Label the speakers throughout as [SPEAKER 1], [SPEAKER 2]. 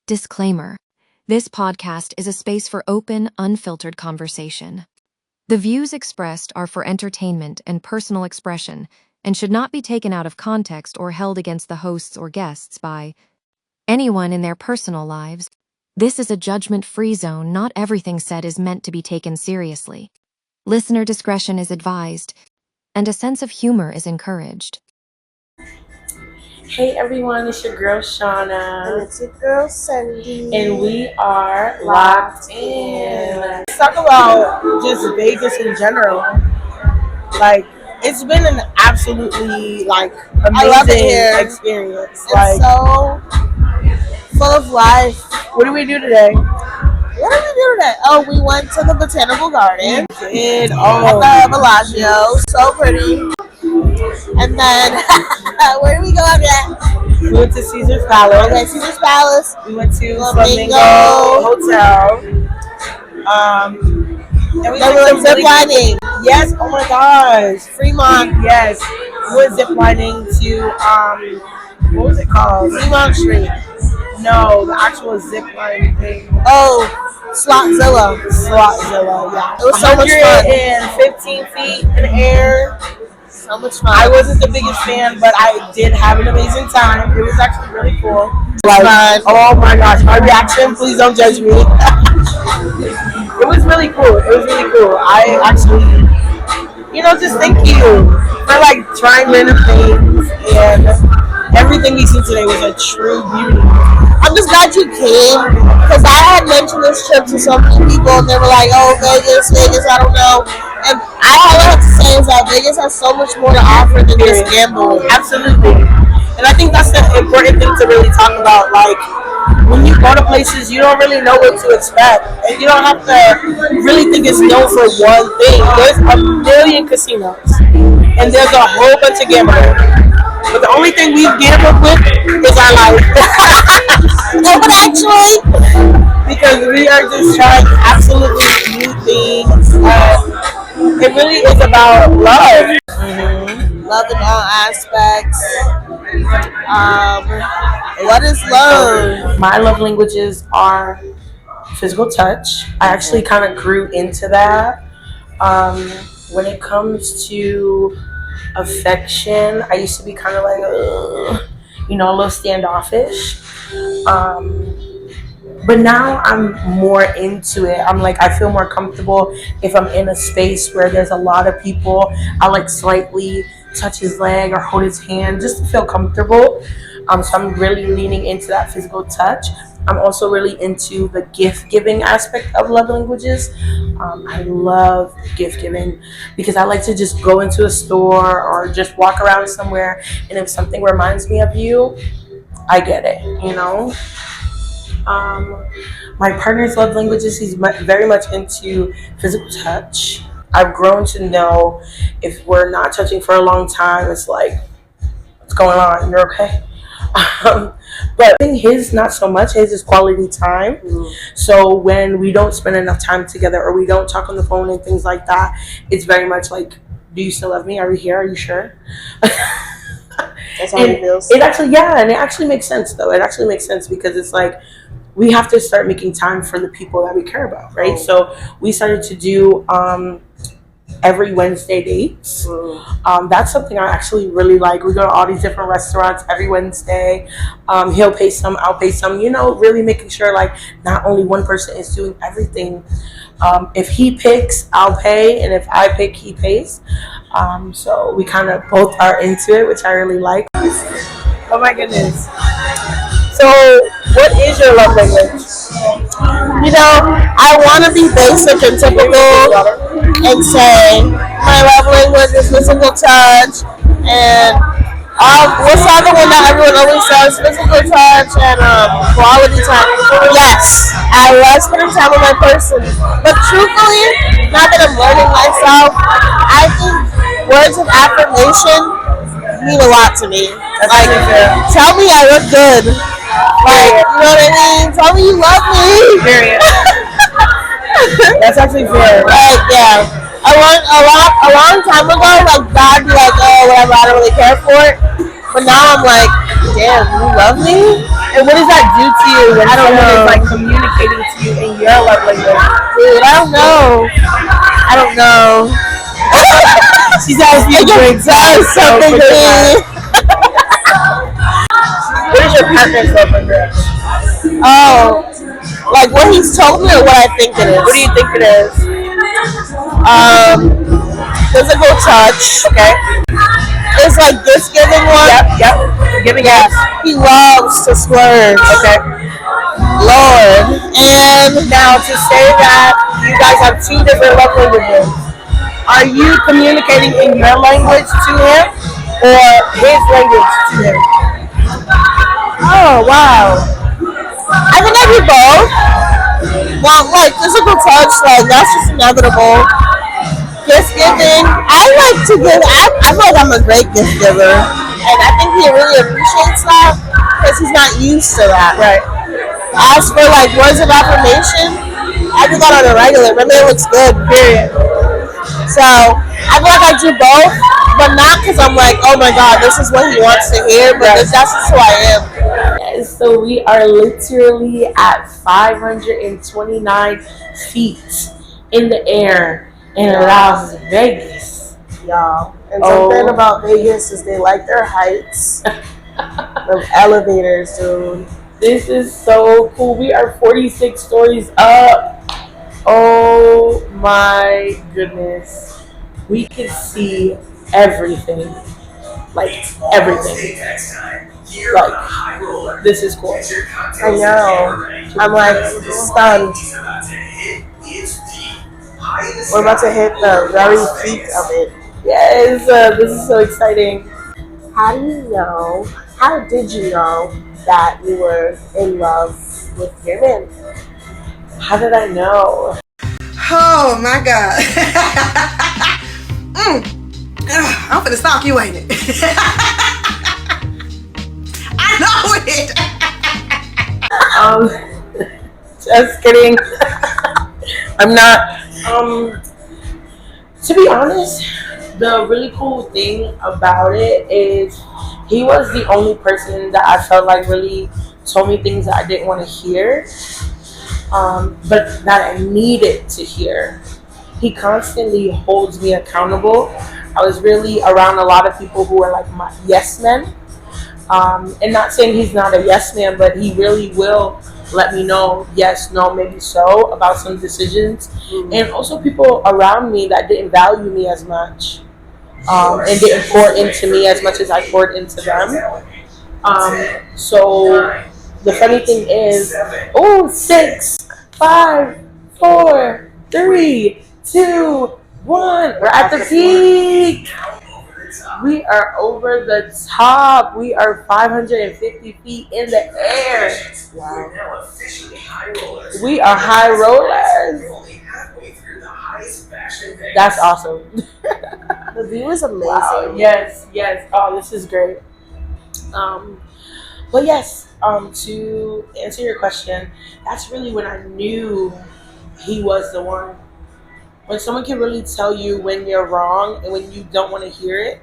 [SPEAKER 1] Disclaimer: this podcast is a space for open, unfiltered conversation. The views expressed are for entertainment and personal expression and should not be taken out of context or held against the hosts or guests by anyone in their personal lives. This is a judgment-free zone. Not everything said is meant to be taken seriously. Listener discretion is advised, and a sense of humor is encouraged.
[SPEAKER 2] Hey everyone, it's your girl Shauna.
[SPEAKER 3] And it's your girl Cindy.
[SPEAKER 2] And we are Locked In.
[SPEAKER 3] Let's talk about just Vegas in general. Like, it's been an absolutely, amazing experience. It's so full of life.
[SPEAKER 2] What did we do today?
[SPEAKER 3] Oh, we went to the Botanical Garden.
[SPEAKER 2] We did.
[SPEAKER 3] At the Bellagio. So pretty. And then, where did we go after that?
[SPEAKER 2] We went to Caesar's Palace.
[SPEAKER 3] Okay, Caesar's Palace.
[SPEAKER 2] We went to
[SPEAKER 3] Flamingo
[SPEAKER 2] Hotel.
[SPEAKER 3] And we went ziplining.
[SPEAKER 2] Yes, oh my gosh.
[SPEAKER 3] Fremont.
[SPEAKER 2] Yes. We went ziplining to, what was it called?
[SPEAKER 3] Fremont Street.
[SPEAKER 2] No, the actual zipline thing.
[SPEAKER 3] Oh, Slotzilla,
[SPEAKER 2] yeah.
[SPEAKER 3] It was so much fun.
[SPEAKER 2] 115 feet in the air.
[SPEAKER 3] So much fun.
[SPEAKER 2] I wasn't the biggest fan, but I did have an amazing time. It was actually really cool. Oh my gosh, my reaction, please don't judge me. It was really cool. I actually, just thank you for trying random things, and everything we see today was a true beauty.
[SPEAKER 3] I'm just glad you came, because I had mentioned this trip to so many people, and they were like, oh, Vegas, I don't know. And all I have to say is that Vegas has so much more to offer than just gambling.
[SPEAKER 2] Absolutely. And I think that's the important thing to really talk about. Like, when you go to places, you don't really know what to expect. And you don't have to really think it's known for one thing. There's a million casinos. And there's a whole bunch of gambling. But the only thing we've gambled with is our life.
[SPEAKER 3] No, but actually,
[SPEAKER 2] because we are just trying absolutely new things. It really is about love.
[SPEAKER 3] Mm-hmm. Love in all aspects. What is love?
[SPEAKER 2] My love languages are physical touch. I actually kind of grew into that. When it comes to affection, I used to be kind of a little standoffish. But now I'm more into it. I feel more comfortable if I'm in a space where there's a lot of people. I slightly touch his leg or hold his hand just to feel comfortable. So I'm really leaning into that physical touch. I'm also really into the gift giving aspect of love languages. I love gift giving because I like to just go into a store or just walk around somewhere, and if something reminds me of you, I get it, My partner's love languages, he's very much into physical touch. I've grown to know if we're not touching for a long time, it's like, what's going on? You're okay? But I think his, not so much. His is quality time. So when we don't spend enough time together or we don't talk on the phone and things like that, it's very much like, do you still love me? Are we here? Are you sure?
[SPEAKER 3] That's how it feels.
[SPEAKER 2] It actually makes sense though. It actually makes sense because it's like we have to start making time for the people that we care about, right? So we started to do every Wednesday dates. That's something I actually really like. We go to all these different restaurants every Wednesday. He'll pay some, I'll pay some, really making sure not only one person is doing everything. If he picks, I'll pay, and if I pick, he pays. So we kind of both are into it, which I really like. Oh my goodness. So what is your love language?
[SPEAKER 3] I want to be basic and typical and say my love language is physical touch, and what's the other one that everyone always says? Physical touch and quality time. Yes, I love spending time with my person, but truthfully, now that I'm learning myself, I think words of affirmation mean a lot to me. Tell me I look good. You know what I mean? Tell me you love me.
[SPEAKER 2] Period. That's actually fair.
[SPEAKER 3] Yeah. A long time ago, God would be like, oh, whatever, I don't really care for it. But now I'm like, damn, you love me?
[SPEAKER 2] And what does that do to you when someone is like communicating to you in your love language?
[SPEAKER 3] Dude, I don't know.
[SPEAKER 2] She's asking you to
[SPEAKER 3] does something to me.
[SPEAKER 2] What is your partner's love language?
[SPEAKER 3] Oh, like what he's told me or what I think it is?
[SPEAKER 2] What do you think it is?
[SPEAKER 3] Physical touch.
[SPEAKER 2] Okay.
[SPEAKER 3] It's like gift giving one.
[SPEAKER 2] Yep. Giving gifts.
[SPEAKER 3] He loves to splurge.
[SPEAKER 2] Okay.
[SPEAKER 3] Lord. And
[SPEAKER 2] Now to say that you guys have two different love languages, are you communicating in your language to him or his language to him?
[SPEAKER 3] oh wow. I think I do both. Well, like physical touch, like that's just inevitable. Gift giving, I like to give. I feel like I'm a great gift giver, and I think he really appreciates that because he's not used to that.
[SPEAKER 2] Right.
[SPEAKER 3] As for like words of affirmation, I do that on a regular. My man looks good.
[SPEAKER 2] Period.
[SPEAKER 3] So I feel like I do both, but not because I'm like, oh my god, this is what he wants to hear, but that's just who I am.
[SPEAKER 2] Yes, so we are literally at 529 feet in the air in Las Vegas.
[SPEAKER 3] Y'all. And something about Vegas is they like their heights. The elevators, dude.
[SPEAKER 2] This is so cool. We are 46 stories up. Oh my goodness. We can see everything. Like everything. Like, this is cool.
[SPEAKER 3] I know. I'm like stunned. We're about to hit the very peak of it.
[SPEAKER 2] Yes, this is so exciting.
[SPEAKER 3] How did you know that you were in love with your man?
[SPEAKER 2] How did I know?
[SPEAKER 4] Oh my God. I'm finna stalk you, ain't it? I know it.
[SPEAKER 2] Just kidding. I'm not. To be honest, the really cool thing about it is he was the only person that I felt like really told me things that I didn't want to hear, but that I needed to hear. He constantly holds me accountable. I was really around a lot of people who are like my yes men. And not saying he's not a yes man, but he really will let me know yes, no, maybe so about some decisions. And also people around me that didn't value me as much and didn't pour into me as much as I poured into them. So the funny thing is, 6, 5, 4, 3, 2, 1. We're at the peak. We are over the top. We are 550 feet in the air. Wow. We are high rollers. That's awesome.
[SPEAKER 3] The view is amazing.
[SPEAKER 2] Wow. Yes. Oh, this is great. But yes, to answer your question, that's really when I knew he was the one. When someone can really tell you when you're wrong and when you don't want to hear it,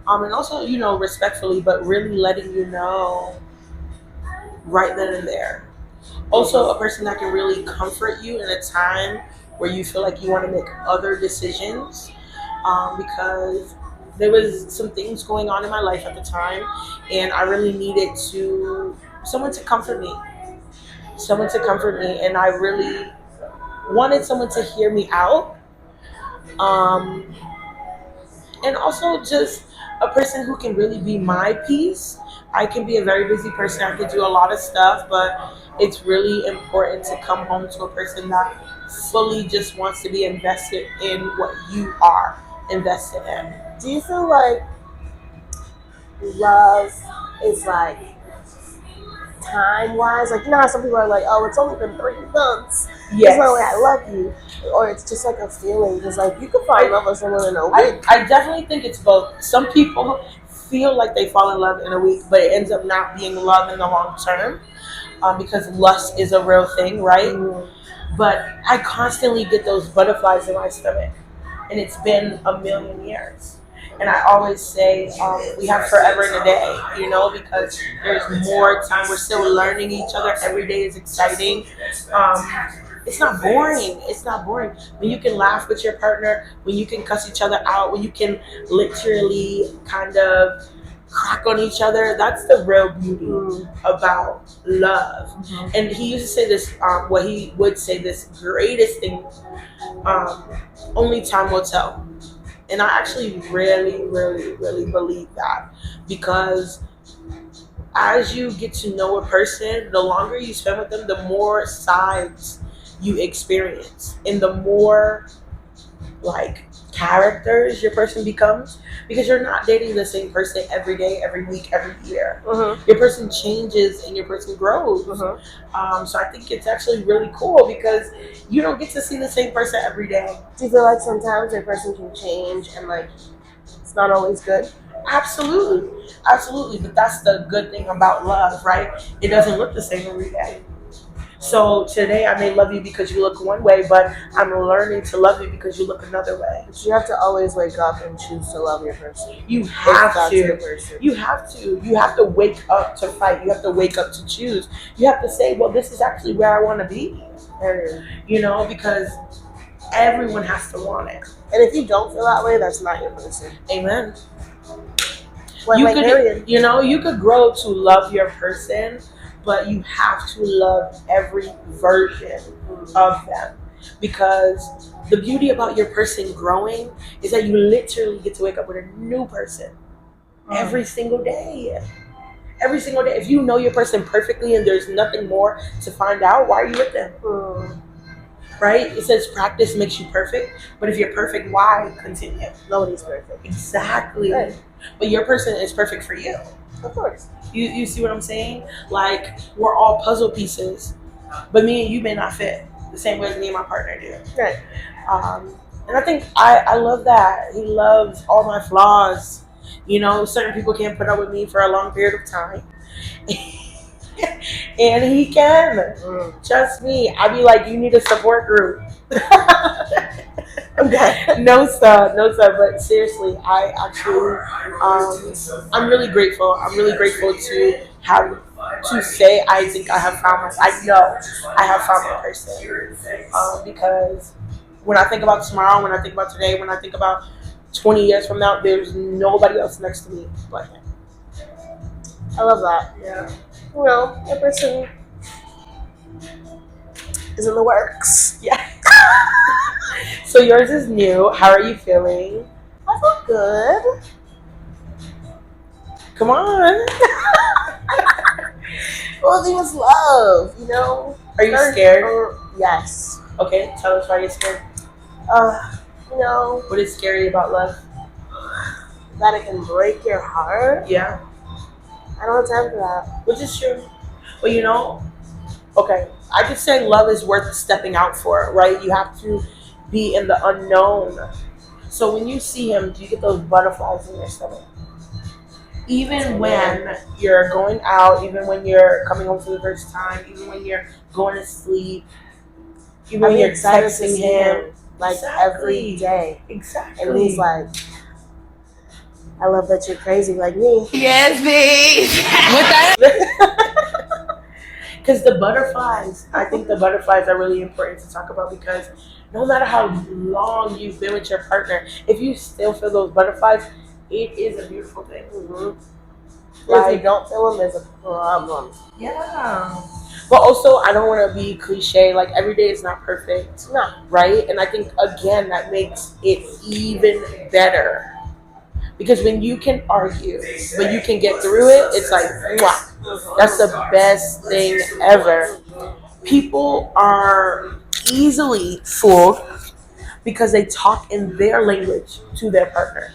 [SPEAKER 2] and also, respectfully, but really letting you know right then and there. Also, a person that can really comfort you in a time where you feel like you want to make other decisions, because there was some things going on in my life at the time, and I really needed someone to comfort me, and I really wanted someone to hear me out. And also just a person who can really be my peace. I can be a very busy person. I can do a lot of stuff, but it's really important to come home to a person that fully just wants to be invested in what you are invested in.
[SPEAKER 3] Do you feel like love is like time-wise? Like, how some people are like, oh, it's only been 3 months.
[SPEAKER 2] Yes.
[SPEAKER 3] It's not like I love you. Or it's just like a feeling. Because like you can fall in love with someone in a week.
[SPEAKER 2] I definitely think it's both. Some people feel like they fall in love in a week, but it ends up not being love in the long term, because lust is a real thing, right? But I constantly get those butterflies in my stomach, and it's been a million years. And I always say we have forever in a day, you know, because there's more time. We're still learning each other. Every day is exciting. It's not boring. It's not boring. When you can laugh with your partner, when you can cuss each other out, when you can literally kind of crack on each other, that's the real beauty about love. And he used to say this, he would say this greatest thing, only time will tell. And I actually really, really, really believe that, because as you get to know a person, the longer you spend with them, the more sides you experience and the more like characters your person becomes, because you're not dating the same person every day, every week, every year. Your person changes and your person grows. So I think it's actually really cool because you don't get to see the same person every day.
[SPEAKER 3] Do you feel like sometimes your person can change and like it's not always good?
[SPEAKER 2] Absolutely. But that's the good thing about love, right? It doesn't look the same every day. So today I may love you because you look one way, but I'm learning to love you because you look another way.
[SPEAKER 3] But you have to always wake up and choose to love your person.
[SPEAKER 2] You have to.
[SPEAKER 3] You
[SPEAKER 2] have to. You have to wake up to fight. You have to wake up to choose. You have to say, well, this is actually where I want to be. You know, because everyone has to want it.
[SPEAKER 3] And if you don't feel that way, that's not your person.
[SPEAKER 2] Amen.
[SPEAKER 3] Period.
[SPEAKER 2] You know, you could grow to love your person, but you have to love every version of them, because the beauty about your person growing is that you literally get to wake up with a new person every single day. Every single day. If you know your person perfectly and there's nothing more to find out, why are you with them? Right? It says practice makes you perfect, but if you're perfect, why continue?
[SPEAKER 3] Nobody's perfect.
[SPEAKER 2] Exactly.
[SPEAKER 3] Right.
[SPEAKER 2] But your person is perfect for you.
[SPEAKER 3] Of course.
[SPEAKER 2] You see what I'm saying? Like, we're all puzzle pieces, but me and you may not fit the same way as me and my partner do.
[SPEAKER 3] Right.
[SPEAKER 2] And I think I love that. He loves all my flaws. You know, certain people can't put up with me for a long period of time. And he can. Trust me. I'd be like, you need a support group. Okay. No, sir. But seriously, I actually, I'm really grateful. I'm really grateful to say I think I have found I know I have found my person. Because when I think about tomorrow, when I think about today, when I think about 20 years from now, there's nobody else next to me but him.
[SPEAKER 3] I love that.
[SPEAKER 2] Yeah.
[SPEAKER 3] You know, your person is in the works.
[SPEAKER 2] Yeah. So yours is new. How are you feeling?
[SPEAKER 3] I feel good.
[SPEAKER 2] Come on.
[SPEAKER 3] Well, it was love, you know.
[SPEAKER 2] Are you scared?
[SPEAKER 3] Yes.
[SPEAKER 2] Okay, tell us why you're scared.
[SPEAKER 3] You know,
[SPEAKER 2] What is scary about love?
[SPEAKER 3] that it can break your heart.
[SPEAKER 2] Yeah.
[SPEAKER 3] I don't have time for that.
[SPEAKER 2] Which is true. But you know, okay, I could say love is worth stepping out for, right? You have to be in the unknown. So when you see him, do you get those butterflies in your stomach? Even when you're going out, even when you're coming home for the first time, even when you're going to sleep, even when you're texting him,
[SPEAKER 3] like every day.
[SPEAKER 2] Exactly.
[SPEAKER 3] And he's like, I love that you're crazy like me.
[SPEAKER 4] Yes, bitch.
[SPEAKER 2] Because the butterflies, I think the butterflies are really important to talk about, because no matter how long you've been with your partner, if you still feel those butterflies, it is a beautiful thing.
[SPEAKER 3] If you don't feel them, there's a problem.
[SPEAKER 2] Yeah. But also, I don't want to be cliche. Like, every day is not perfect.
[SPEAKER 3] No.
[SPEAKER 2] Right? And I think, again, that makes it even better. Because when you can argue, but you can get through it, it's like, wow, that's the best thing ever. People are easily fooled because they talk in their language to their partner.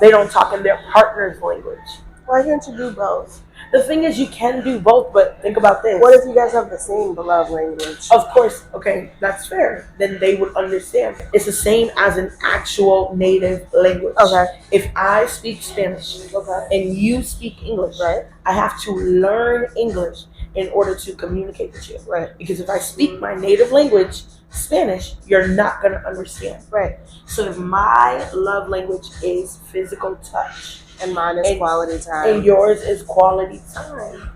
[SPEAKER 2] They don't talk in their partner's language.
[SPEAKER 3] Why can't you do both?
[SPEAKER 2] The thing is, you can do both, but think about this.
[SPEAKER 3] What if you guys have the same love language?
[SPEAKER 2] Of course, okay, that's fair. Then they would understand. It's the same as an actual native language.
[SPEAKER 3] Okay.
[SPEAKER 2] If I speak Spanish and you speak English, right? I have to learn English in order to communicate with you. Right. Because if I speak my native language, Spanish, you're not going to understand. Right. So if my love language is physical touch.
[SPEAKER 3] And mine is quality time.
[SPEAKER 2] And yours is quality time.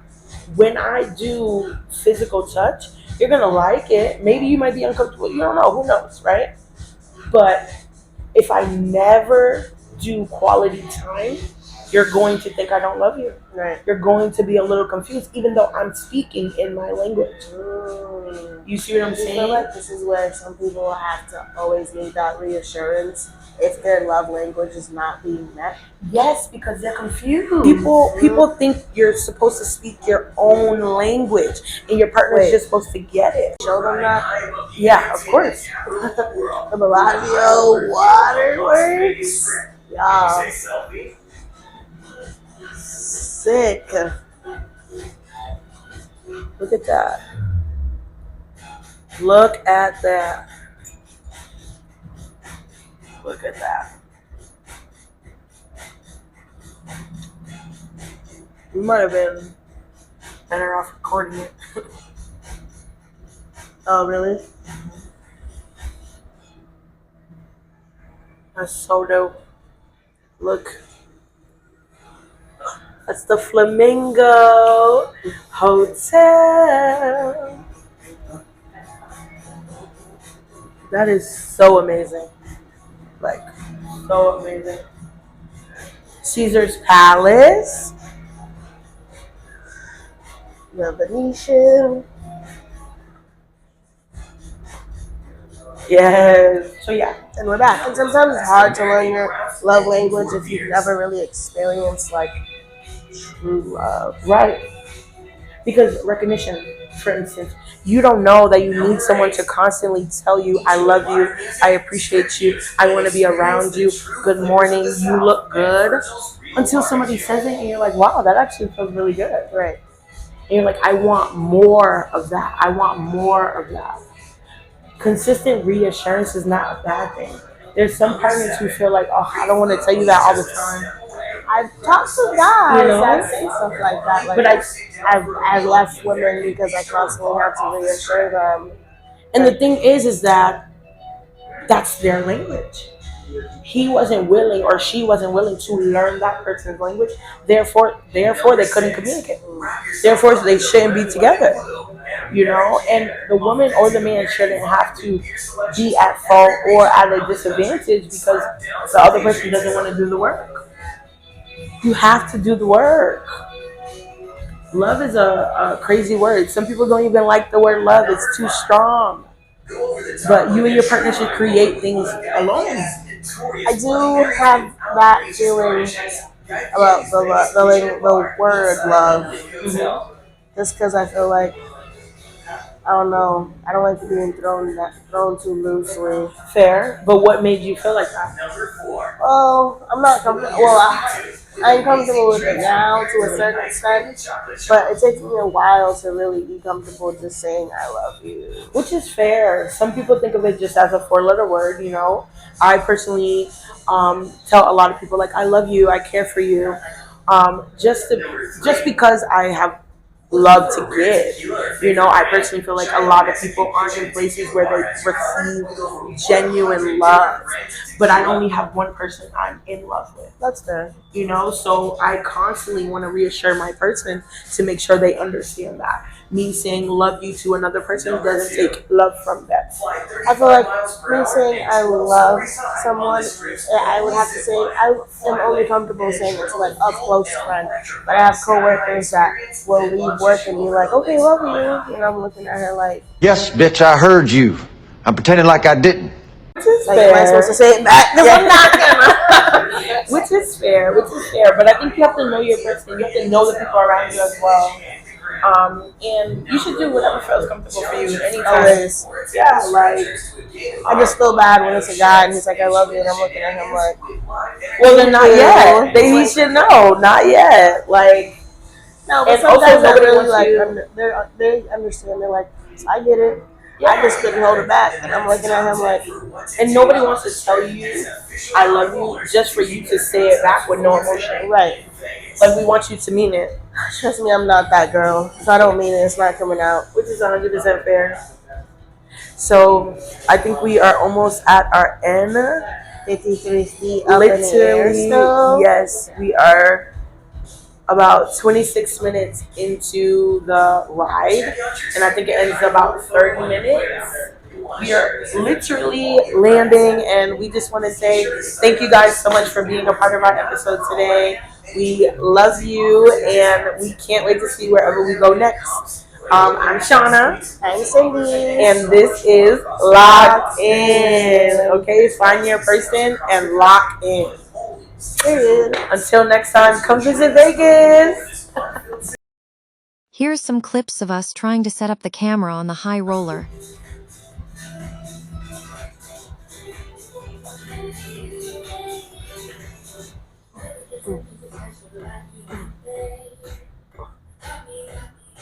[SPEAKER 2] When I do physical touch, you're going to like it. Maybe you might be uncomfortable. You don't know. Who knows, right? But if I never do quality time, you're going to think I don't love you. Right. You're going to be a little confused, even though I'm speaking in my language. You see what I'm saying?
[SPEAKER 3] I feel like this is where some people have to always need that reassurance if their love language is not being met.
[SPEAKER 2] Yes, because they're confused. People think you're supposed to speak your own language, and your partner is just supposed to get it.
[SPEAKER 3] Show them that.
[SPEAKER 2] Yeah, of course.
[SPEAKER 3] The Bellagio waterworks. Y'all. Sick.
[SPEAKER 2] Look at that. Look at that. Look at that. We might have been better off recording it.
[SPEAKER 3] Oh, really?
[SPEAKER 2] That's so dope. Look. That's the Flamingo Hotel. That is so amazing. Like, so amazing. Caesar's Palace.
[SPEAKER 3] The Venetian.
[SPEAKER 2] Yes. So yeah.
[SPEAKER 3] And we're back. And sometimes it's hard to learn your love language if you've never really experienced like true love.
[SPEAKER 2] Right. Because recognition, for instance, you don't know that you need someone to constantly tell you, I love you, I appreciate you, I want to be around you, good morning, you look good, until somebody says it and you're like, wow, that actually feels really good.
[SPEAKER 3] Right.
[SPEAKER 2] And you're like, I want more of that. I want more of that. Consistent reassurance is not a bad thing. There's some partners who feel like, oh, I don't want to tell you that all the time.
[SPEAKER 3] I've talked to guys that say stuff like that. Like, but I've left women because I constantly have to reassure them.
[SPEAKER 2] And the thing is that that's their language. He wasn't willing or she wasn't willing to learn that person's language. Therefore, they couldn't communicate. Therefore, they shouldn't be together. You know, and the woman or the man shouldn't have to be at fault or at a disadvantage because the other person doesn't want to do the work. You have to do the work. Love is a crazy word. Some people don't even like the word love. It's too strong. But you and your partner should create things alone.
[SPEAKER 3] I do have that feeling about the word love. Mm-hmm. Just because I feel like, I don't know, I don't like being thrown too loosely.
[SPEAKER 2] Fair. But what made you feel like that?
[SPEAKER 3] Well, I'm not comfortable. Well, I'm comfortable with it now to a certain extent, but it takes me a while to really be comfortable just saying I love you.
[SPEAKER 2] Which is fair. Some people think of it just as a 4-letter word, you know. I personally tell a lot of people, like, I love you, I care for you, just because I have love to give. You know, I personally feel like a lot of people aren't in places where they receive genuine love. But I only have one person I'm in love with.
[SPEAKER 3] That's fair.
[SPEAKER 2] You know, so I constantly want to reassure my person to make sure they understand that. Me saying love you to another person doesn't take love from them.
[SPEAKER 3] I feel like me saying I love someone, I would have to say I am only comfortable saying it to like a close friend. But I have coworkers that will leave work and be like, okay, love you. And I'm looking at her like,
[SPEAKER 5] yes, bitch, I heard you. I'm pretending like I didn't.
[SPEAKER 3] Like, am I supposed to say it back? Because I'm not gonna.
[SPEAKER 2] Which is fair. But I think you have to know your person. You have to know the people around you as well. And you should do whatever feels comfortable for you anytime.
[SPEAKER 3] Always.
[SPEAKER 2] Yeah, like,
[SPEAKER 3] I just feel bad when it's a guy and he's like, I love you, and I'm looking at him like,
[SPEAKER 2] well, then not yet. Then he should know, not yet. Like,
[SPEAKER 3] no, but sometimes they really like, they understand. They're like, I get it. Yeah. I just couldn't hold it back, and I'm looking at him like,
[SPEAKER 2] and nobody wants to tell you I love you just for you to say it back with no emotion.
[SPEAKER 3] Right.
[SPEAKER 2] Like, we want you to mean it.
[SPEAKER 3] Trust me, I'm not that girl. If I don't mean it, it's not coming out.
[SPEAKER 2] Which is 100% fair. So I think we are almost at our end.
[SPEAKER 3] 53 feet up in the air
[SPEAKER 2] Literally,
[SPEAKER 3] still.
[SPEAKER 2] yes, we are about 26 minutes into the ride, and I think it ends about 30 minutes. We are literally landing, and we just want to say thank you guys so much for being a part of our episode today. We love you, and we can't wait to see wherever we go next. I'm Shauna.
[SPEAKER 3] I'm Cindy.
[SPEAKER 2] And this is Locked In. Okay, find your person and lock in.
[SPEAKER 3] Period.
[SPEAKER 2] Until next time, come visit Vegas.
[SPEAKER 1] Here's some clips of us trying to set up the camera on the high roller.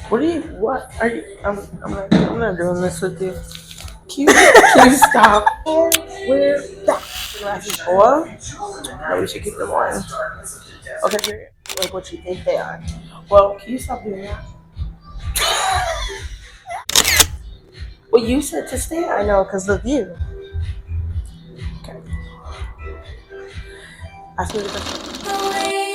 [SPEAKER 2] What are you, I'm not doing this with you. Can you stop? Where the glasses for? No, we should keep them on. Okay, period.
[SPEAKER 3] Like what you think they are.
[SPEAKER 2] Well, can you stop doing that? Well, you said to stay.
[SPEAKER 3] I know, because of you.
[SPEAKER 2] Okay. Ask me the question.